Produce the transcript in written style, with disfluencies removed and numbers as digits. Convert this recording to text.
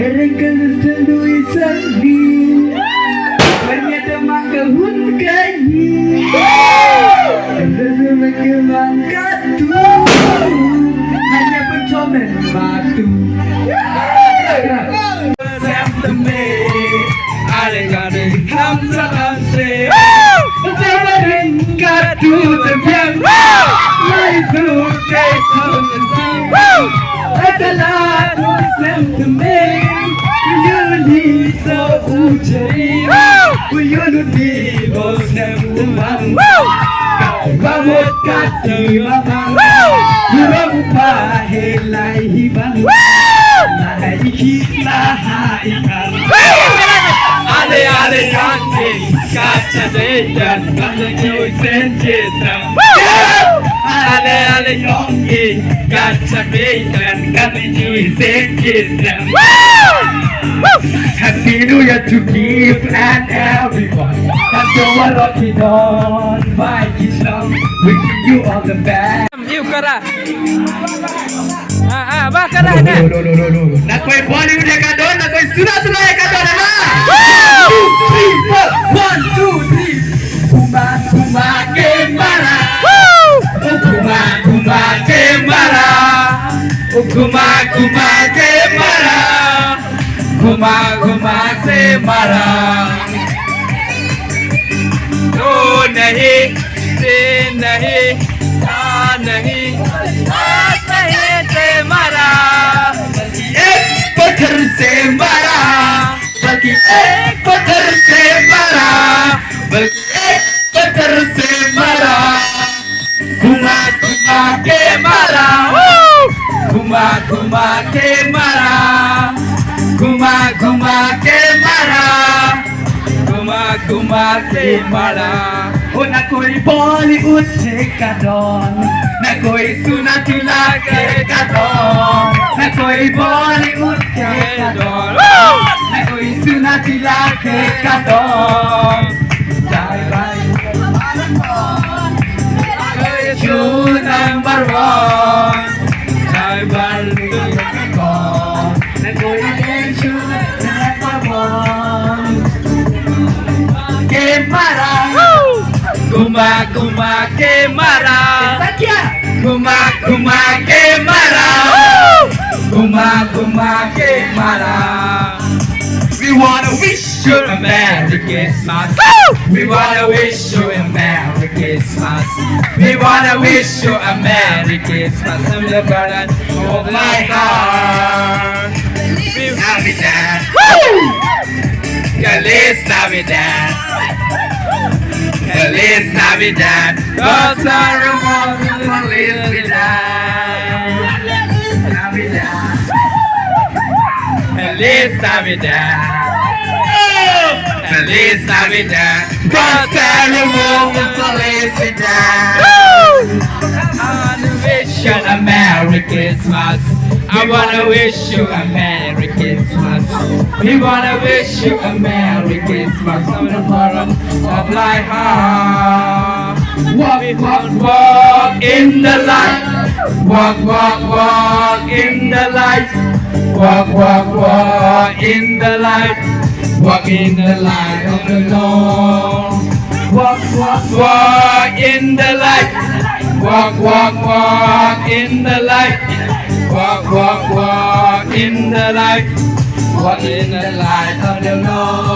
Mereka selalu sendiri ternyata makahun kayi ternyata kemang katu hanya pencomen batu September ada kamsakan se Sebarin katu terbiang Laisu kekau adalah September Yuli so ujari Yuli bos teman Vamos kati mamang Yurang pahilai hiban Lahai ikan Ale kanting kaca dejan kaca nyoi senjetam Ale yongi kaca dejan kaca nyoi senjetam Happy New Year to give and everyone and the world of Tidon by Islam wishing you all the best. Yuk kara. Bah kara na. Na koi Bollywood ka don na koi suna ka don na. 1 2 3 Kuma kuma ke mara. Kuma ke mara. Kuma ke mara. Kuma se mara. Oh nahi, se nahi, nahi, nahi se mara. Ek पत्थर से मारा, बल्कि एक पत्थर से मारा, बल्कि एक पत्थर से मारा. घुमा घुमा के मारा, घुमा घुमा के मारा, घुमा घुमा के मारा, घुमा घुमा के मारा. Oh na koi Bollywood ka don, na koi Sunati lage ka don, na koi Bollywood ka don, na koi Sunati lage ka don. Jai bhai, you number one. Jai bhai, na koi you number one. Ke mara. Kuma kuma ke mara, kuma kuma ke mara, kuma kuma ke mara. We wanna wish you a Merry Christmas. We wanna wish you a Merry Christmas. We wanna wish you a Merry Christmas from the bottom of my heart. Navidad, feliz Navidad. Feliz Navidad, los aromos feliz Navidad, Navidad, Feliz Navidad, Feliz Navidad, los aromos feliz Navidad. I wanna wish you a Merry Christmas. I wanna wish you a Merry Christmas. We wanna wish you a Merry Christmas from the bottom of my heart. Walk, walk, walk in the light. Walk, walk, walk in the light. Walk, walk, walk in the light. Walk in the light of the Lord. Walk, walk, walk in the light. Walk, walk, walk in the light. Walk, walk, walk in the light. Walk in the light of the Lord.